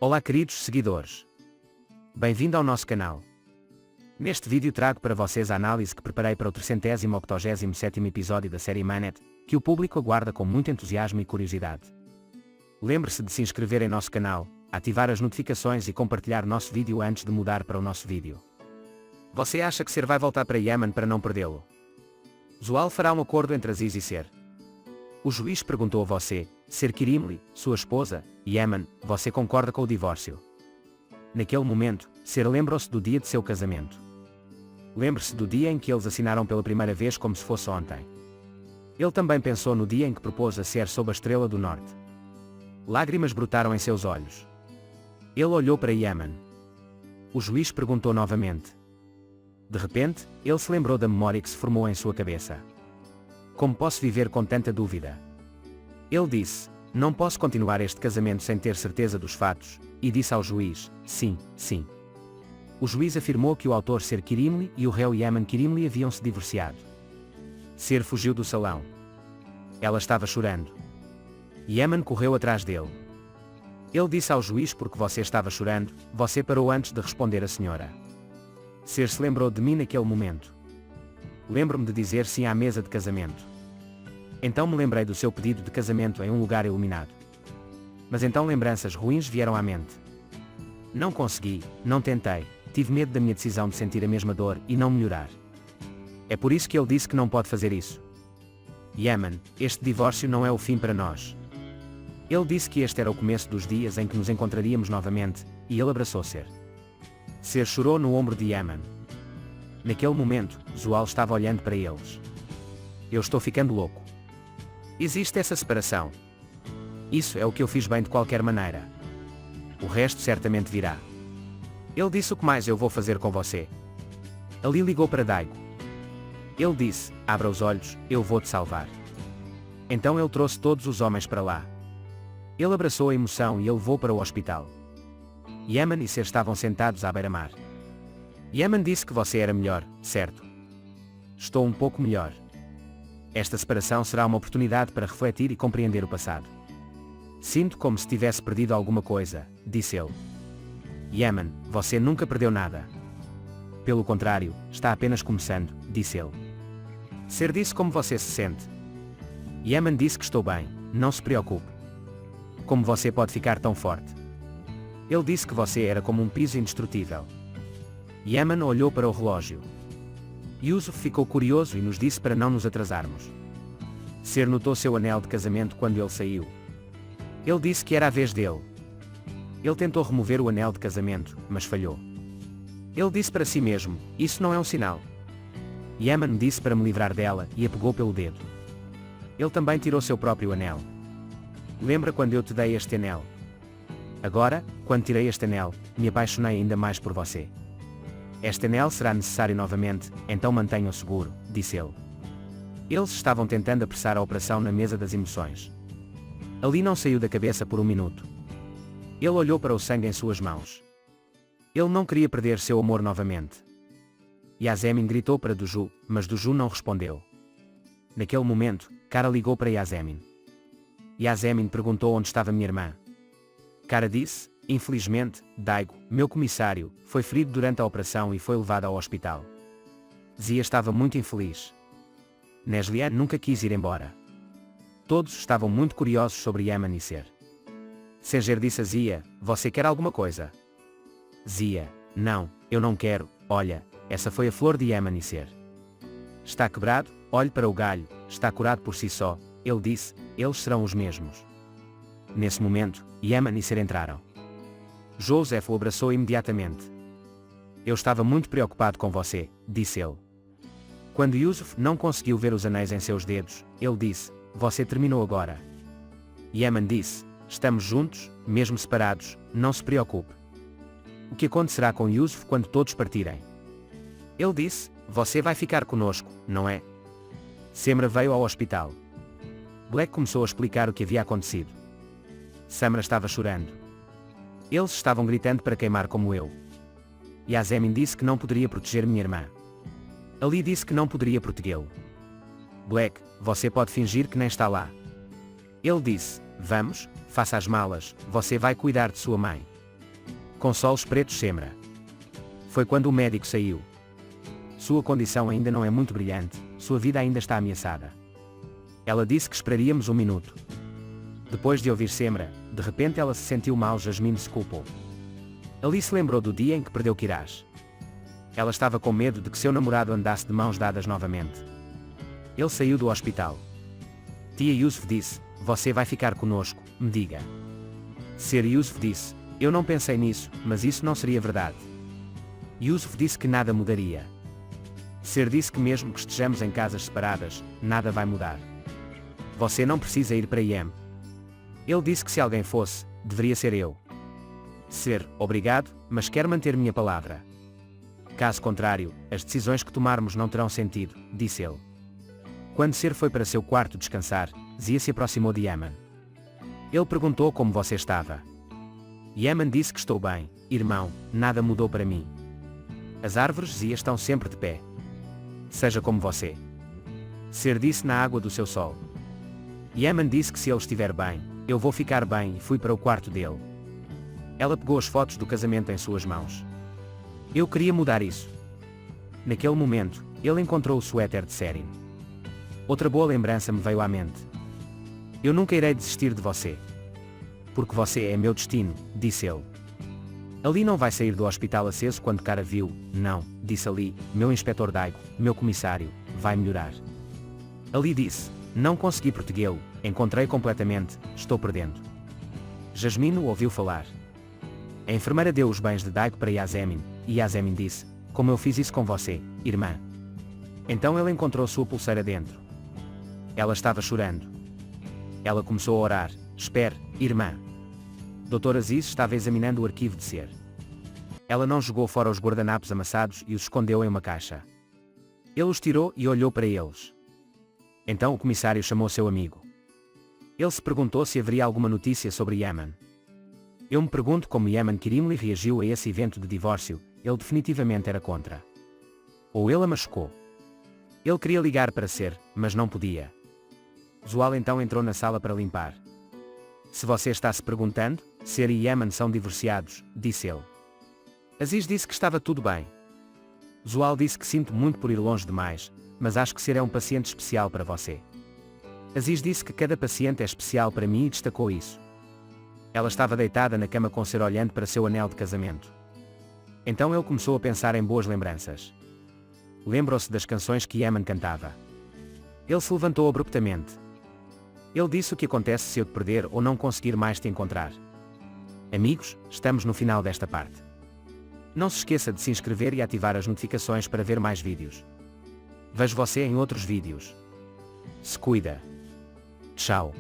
Olá queridos seguidores. Bem-vindo ao nosso canal. Neste vídeo trago para vocês a análise que preparei para o 387º episódio da série Manet, que o público aguarda com muito entusiasmo e curiosidade. Lembre-se de se inscrever em nosso canal, ativar as notificações e compartilhar nosso vídeo antes de mudar para o nosso vídeo. Você acha que Ser vai voltar para Yemen para não perdê-lo? Zual fará um acordo entre Aziz e Ser. O juiz perguntou a você, Ser Kirimli, sua esposa, Yemen, você concorda com o divórcio? Naquele momento, Ser lembrou-se do dia de seu casamento. Lembre-se do dia em que eles assinaram pela primeira vez como se fosse ontem. Ele também pensou no dia em que propôs a Ser sob a estrela do norte. Lágrimas brotaram em seus olhos. Ele olhou para Yemen. O juiz perguntou novamente. De repente, ele se lembrou da memória que se formou em sua cabeça. Como posso viver com tanta dúvida? Ele disse, não posso continuar este casamento sem ter certeza dos fatos, e disse ao juiz, sim, sim. O juiz afirmou que o autor Ser Kirimli e o réu Yemen Kirimli haviam se divorciado. Ser fugiu do salão. Ela estava chorando. Yemen correu atrás dele. Ele disse ao juiz porque você estava chorando, você parou antes de responder a senhora. Ser se lembrou de mim naquele momento. Lembro-me de dizer sim à mesa de casamento. Então me lembrei do seu pedido de casamento em um lugar iluminado. Mas então lembranças ruins vieram à mente. Não consegui, não tentei, tive medo da minha decisão de sentir a mesma dor e não melhorar. É por isso que ele disse que não pode fazer isso. Yemen, este divórcio não é o fim para nós. Ele disse que este era o começo dos dias em que nos encontraríamos novamente, e ele abraçou Ser. Ser chorou no ombro de Yemen. Naquele momento, Zual estava olhando para eles. Eu estou ficando louco. Existe essa separação. Isso é o que eu fiz bem de qualquer maneira. O resto certamente virá. Ele disse o que mais eu vou fazer com você. Ali ligou para Daigo. Ele disse, abra os olhos, eu vou te salvar. Então ele trouxe todos os homens para lá. Ele abraçou a emoção e ele levou para o hospital. Yemen e Ser estavam sentados à beira-mar. Yemen disse que você era melhor, certo? Estou um pouco melhor. Esta separação será uma oportunidade para refletir e compreender o passado. Sinto como se tivesse perdido alguma coisa, disse ele. Yemen, você nunca perdeu nada. Pelo contrário, está apenas começando, disse ele. Ser disse como você se sente. Yemen disse que estou bem, não se preocupe. Como você pode ficar tão forte? Ele disse que você era como um piso indestrutível. Yemen olhou para o relógio. Yusuf ficou curioso e nos disse para não nos atrasarmos. Ser notou seu anel de casamento quando ele saiu. Ele disse que era a vez dele. Ele tentou remover o anel de casamento, mas falhou. Ele disse para si mesmo, isso não é um sinal. Yemen disse para me livrar dela e a pegou pelo dedo. Ele também tirou seu próprio anel. Lembra quando eu te dei este anel? Agora, quando tirei este anel, me apaixonei ainda mais por você. Este anel será necessário novamente, então mantenha-o seguro, disse ele. Eles estavam tentando apressar a operação na mesa das emoções. Ali não saiu da cabeça por um minuto. Ele olhou para o sangue em suas mãos. Ele não queria perder seu amor novamente. Yasemin gritou para Duju, mas Duju não respondeu. Naquele momento, Kara ligou para Yasemin. Yasemin perguntou onde estava minha irmã. Kara disse, infelizmente, Daigo, meu comissário, foi ferido durante a operação e foi levado ao hospital. Zia estava muito infeliz. Neslian nunca quis ir embora. Todos estavam muito curiosos sobre Yemen e Ser. Senger disse a Zia, você quer alguma coisa? Zia, não, eu não quero, olha, essa foi a flor de Yemen e Ser. Está quebrado, olhe para o galho, está curado por si só, ele disse, eles serão os mesmos. Nesse momento, Yemen e Ser entraram. Joseph o abraçou imediatamente. Eu estava muito preocupado com você, disse ele. Quando Yusuf não conseguiu ver os anéis em seus dedos, ele disse, você terminou agora. Yemen disse, estamos juntos, mesmo separados, não se preocupe. O que acontecerá com Yusuf quando todos partirem? Ele disse, você vai ficar conosco, não é? Semra veio ao hospital. Black começou a explicar o que havia acontecido. Samra estava chorando. Eles estavam gritando para queimar como eu. Yasemin disse que não poderia proteger minha irmã. Ali disse que não poderia protegê-lo. Black, você pode fingir que nem está lá. Ele disse, vamos, faça as malas, você vai cuidar de sua mãe. Com solos pretos Semra. Foi quando o médico saiu. Sua condição ainda não é muito brilhante, sua vida ainda está ameaçada. Ela disse que esperaríamos um minuto. Depois de ouvir Semra, de repente ela se sentiu mal. Jasmine se culpou. Alice lembrou do dia em que perdeu Kiraz. Ela estava com medo de que seu namorado andasse de mãos dadas novamente. Ele saiu do hospital. Tia Yusuf disse, você vai ficar conosco, me diga. Ser Yusuf disse, eu não pensei nisso, mas isso não seria verdade. Yusuf disse que nada mudaria. Ser disse que mesmo que estejamos em casas separadas, nada vai mudar. Você não precisa ir para Yem. Ele disse que se alguém fosse, deveria ser eu. Ser, obrigado, mas quero manter minha palavra. Caso contrário, as decisões que tomarmos não terão sentido, disse ele. Quando Ser foi para seu quarto descansar, Zia se aproximou de Yaman. Ele perguntou como você estava. Yaman disse que estou bem, irmão, nada mudou para mim. As árvores Zia estão sempre de pé. Seja como você. Ser disse na água do seu sol. Yaman disse que se ele estiver bem, eu vou ficar bem e fui para o quarto dele. Ela pegou as fotos do casamento em suas mãos. Eu queria mudar isso. Naquele momento, ele encontrou o suéter de Serin. Outra boa lembrança me veio à mente. Eu nunca irei desistir de você. Porque você é meu destino, disse ele. Ali não vai sair do hospital aceso quando Kara viu, não, disse Ali, meu inspetor Daigo, meu comissário, vai melhorar. Ali disse, não consegui protegê-lo, encontrei completamente, estou perdendo. Jasmine o ouviu falar. A enfermeira deu os bens de Daigo para Yasemin, e Yasemin disse, como eu fiz isso com você, irmã. Então ele encontrou sua pulseira dentro. Ela estava chorando. Ela começou a orar, espere, irmã. Dr. Aziz estava examinando o arquivo de Ser. Ela não jogou fora os guardanapos amassados e os escondeu em uma caixa. Ele os tirou e olhou para eles. Então o comissário chamou seu amigo. Ele se perguntou se haveria alguma notícia sobre Yaman. Eu me pergunto como Yaman Kirimli reagiu a esse evento de divórcio, ele definitivamente era contra. Ou ele a machucou. Ele queria ligar para Ser, mas não podia. Zual então entrou na sala para limpar. Se você está se perguntando, Ser e Yaman são divorciados, disse ele. Aziz disse que estava tudo bem. Zual disse que sinto muito por ir longe demais, mas acho que Ser é um paciente especial para você. Aziz disse que cada paciente é especial para mim e destacou isso. Ela estava deitada na cama com Ser olhando para seu anel de casamento. Então ele começou a pensar em boas lembranças. Lembrou-se das canções que Yaman cantava. Ele se levantou abruptamente. Ele disse o que acontece se eu te perder ou não conseguir mais te encontrar. Amigos, estamos no final desta parte. Não se esqueça de se inscrever e ativar as notificações para ver mais vídeos. Vejo você em outros vídeos. Se cuida. Tchau.